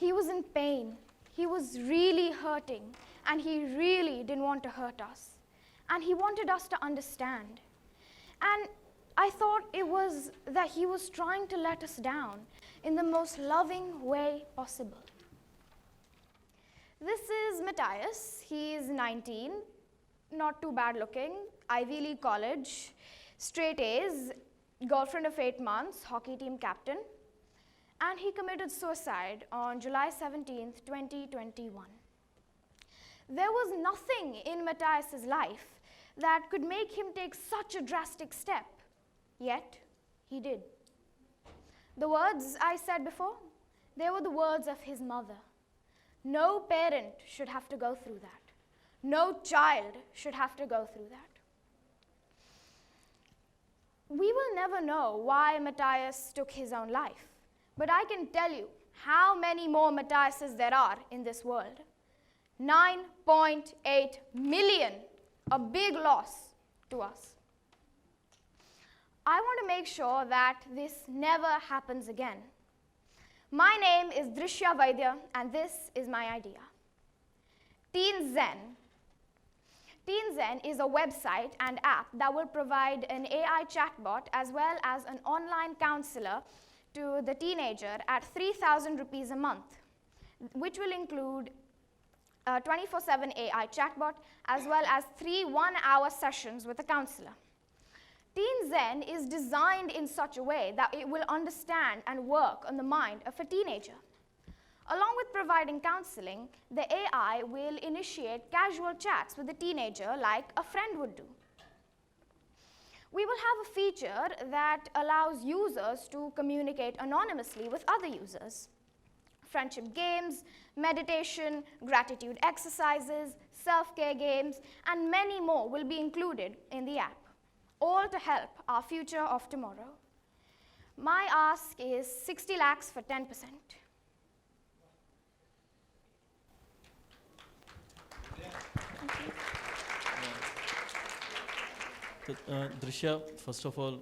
He was in pain. He was really hurting, and he really didn't want to hurt us. And he wanted us to understand. And I thought it was that he was trying to let us down in the most loving way possible. This is Matthias. He is 19, not too bad looking, Ivy League college, straight A's, girlfriend of 8 months, hockey team captain. And he committed suicide on July 17th, 2021. There was nothing in Matthias's life that could make him take such a drastic step, yet he did. The words I said before, they were the words of his mother. No parent should have to go through that. No child should have to go through that. We will never know why Matthias took his own life, but I can tell you how many more Matthiases there are in this world. 9.8 million, a big loss to us. I want to make sure that this never happens again. My name is Drishya Vaidya, and this is my idea. Teenzen. Teenzen is a website and app that will provide an AI chatbot as well as an online counselor to the teenager at 3,000 rupees a month, which will include a 24/7 AI chatbot as well as 3 one-hour sessions with a counselor. Teenzen is designed in such a way that it will understand and work on the mind of a teenager. Along with providing counseling, the AI will initiate casual chats with the teenager like a friend would do. We will have a feature that allows users to communicate anonymously with other users. Friendship games, meditation, gratitude exercises, self-care games, and many more will be included in the app, all to help our future of tomorrow. My ask is 60 lakhs for 10%. Drishya, first of all,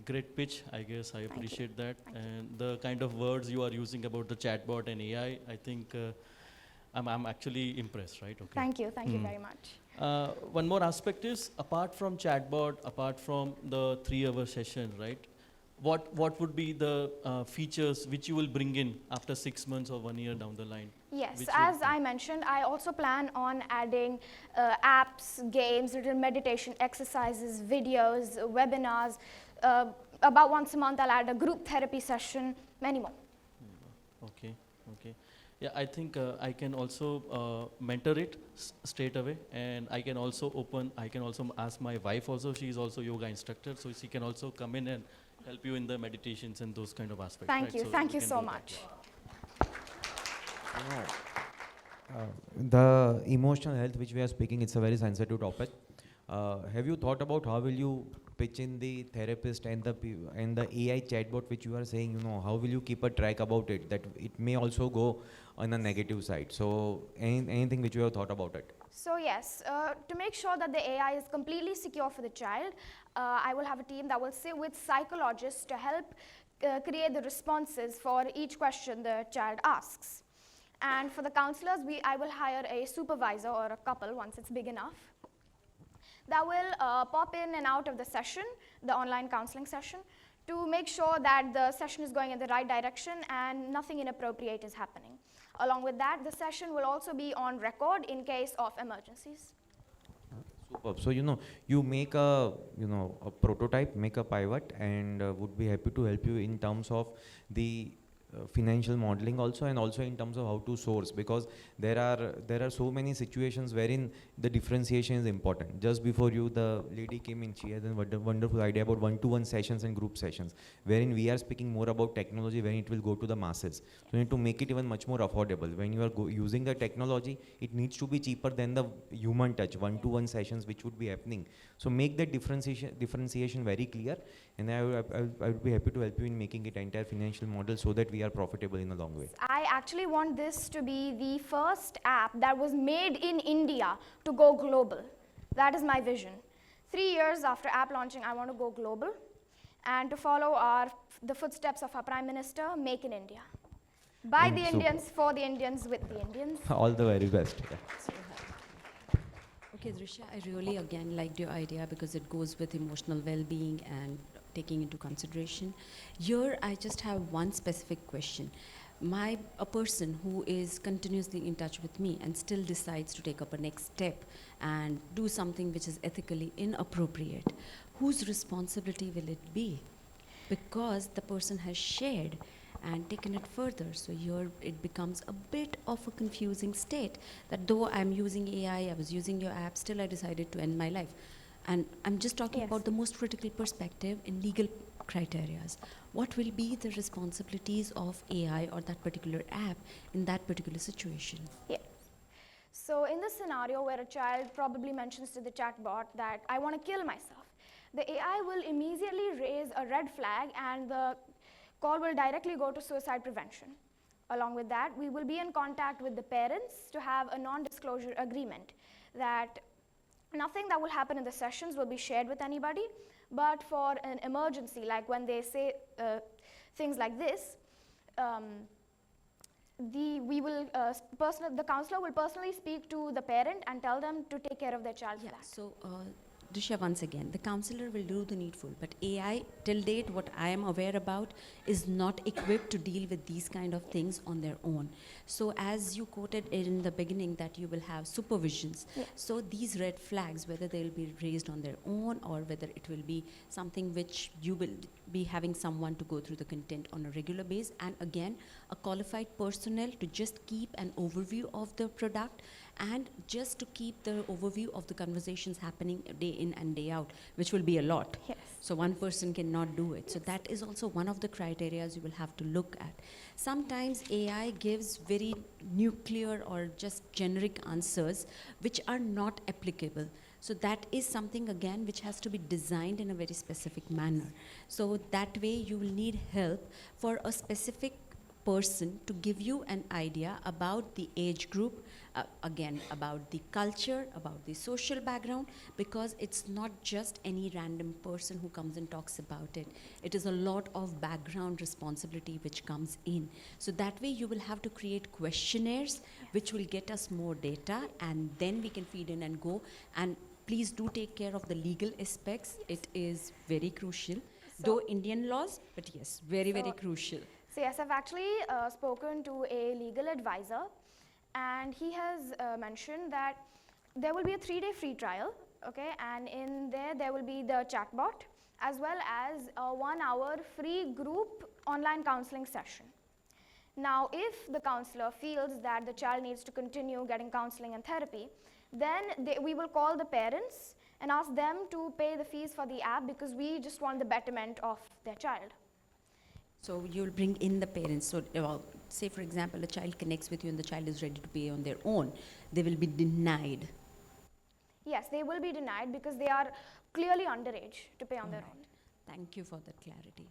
great pitch, I guess. I appreciate that. And the kind of words you are using about the chatbot and AI, I think I'm actually impressed, right? Okay. Thank you very much. One more aspect is, apart from chatbot, apart from the 3-hour session, right? What would be the features which you will bring in after 6 months or 1 year down the line? Yes, as I mentioned, I also plan on adding apps, games, little meditation exercises, videos, webinars. About once a month, I'll add a group therapy session, many more. Okay. Yeah, I think I can also mentor it straight away, and I can also ask my wife also. She is also yoga instructor, so she can also come in and help you in the meditations and those kind of aspects. Thank you so much. The emotional health which we are speaking, it's a very sensitive topic. Have you thought about how will you pitch in the therapist and the AI chatbot which you are saying, how will you keep a track about it, that it may also go on a negative side? So anything which you have thought about it? So yes, to make sure that the AI is completely secure for the child, I will have a team that will sit with psychologists to help create the responses for each question the child asks. And for the counselors, I will hire a supervisor or a couple once it's big enough that will pop in and out of the session, the online counseling session, to make sure that the session is going in the right direction and nothing inappropriate is happening. Along with that, the session will also be on record in case of emergencies. Superb. So you make a prototype, make a pivot, and would be happy to help you in terms of the financial modeling also, and also in terms of how to source, because there are so many situations wherein the differentiation is important. Just before you, the lady came in, she had a wonderful idea about one-to-one sessions and group sessions, wherein we are speaking more about technology, when it will go to the masses. So you need to make it even much more affordable. When you are using the technology, it needs to be cheaper than the human touch, one-to-one sessions which would be happening. So make that differentiation very clear, and I would be happy to help you in making it entire financial model so that we are profitable in a long way. I actually want this to be the first app that was made in India to go global. That is my vision. 3 years after app launching, I want to go global and to follow the footsteps of our Prime Minister, Make in India. By the Super. Indians, for the Indians, with the Indians. All the very best. Yeah. So okay, Drisha, I really again liked your idea because it goes with emotional well-being and taking into consideration. Here, I just have one specific question. A person who is continuously in touch with me and still decides to take up a next step and do something which is ethically inappropriate, whose responsibility will it be? Because the person has shared and taken it further. So here it becomes a bit of a confusing state that though I'm using AI, I was using your app, still I decided to end my life. And I'm just talking Yes. about the most critical perspective in legal criterias. What will be the responsibilities of AI or that particular app in that particular situation? Yes. So in this scenario where a child probably mentions to the chatbot that I want to kill myself, the AI will immediately raise a red flag and the call will directly go to suicide prevention. Along with that, we will be in contact with the parents to have a non-disclosure agreement that nothing that will happen in the sessions will be shared with anybody, but for an emergency, like when they say things like this, the counselor will personally speak to the parent and tell them to take care of their child's Yeah, flat. so Drisha, once again, the counselor will do the needful, but AI, till date, what I am aware about, is not equipped to deal with these kind of things on their own. So as you quoted in the beginning that you will have supervisions, Yes. so these red flags, whether they will be raised on their own or whether it will be something which you will be having someone to go through the content on a regular basis, and again, a qualified personnel to just keep an overview of the product and just to keep the overview of the conversations happening day in and day out, which will be a lot. Yes. So one person cannot do it. So that is also one of the criteria you will have to look at. Sometimes AI gives very nuclear or just generic answers which are not applicable. So that is something again which has to be designed in a very specific manner. So that way you will need help for a specific person to give you an idea about the age group, again about the culture, about the social background, because it's not just any random person who comes and talks about it. It is a lot of background responsibility which comes in. So that way you will have to create questionnaires which will get us more data, and then we can feed in and go. And please do take care of the legal aspects. It is very crucial. Though Indian laws, but yes, very, very So- crucial. So yes, I've actually spoken to a legal advisor, and he has mentioned that there will be a 3-day free trial, okay, and in there will be the chatbot as well as a 1-hour free group online counseling session. Now, if the counselor feels that the child needs to continue getting counseling and therapy, then we will call the parents and ask them to pay the fees for the app because we just want the betterment of their child. So you'll bring in the parents. So say for example, a child connects with you and the child is ready to pay on their own. They will be denied. Yes, they will be denied because they are clearly underage to pay on their own. Thank you for that clarity.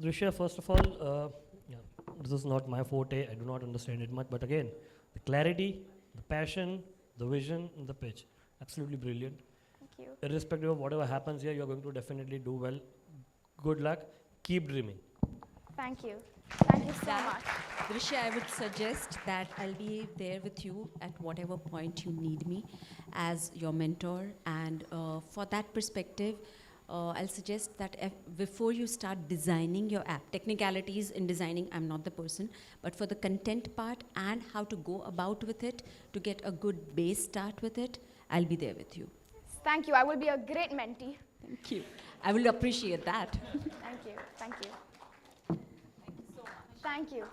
Drisha, first of all, yeah, this is not my forte. I do not understand it much. But again, the clarity, the passion, the vision, and the pitch, absolutely brilliant. Thank you. Irrespective of whatever happens here, you're going to definitely do well. Good luck. Keep dreaming. Thank you. Thank you so That- much. Drisha, I would suggest that I'll be there with you at whatever point you need me as your mentor. And for that perspective, I'll suggest that before you start designing your app, technicalities in designing, I'm not the person, but for the content part and how to go about with it to get a good base start with it, I'll be there with you. Thank you. I will be a great mentee. Thank you. I will appreciate that. Thank you. Thank you. Thank you so much. Thank you.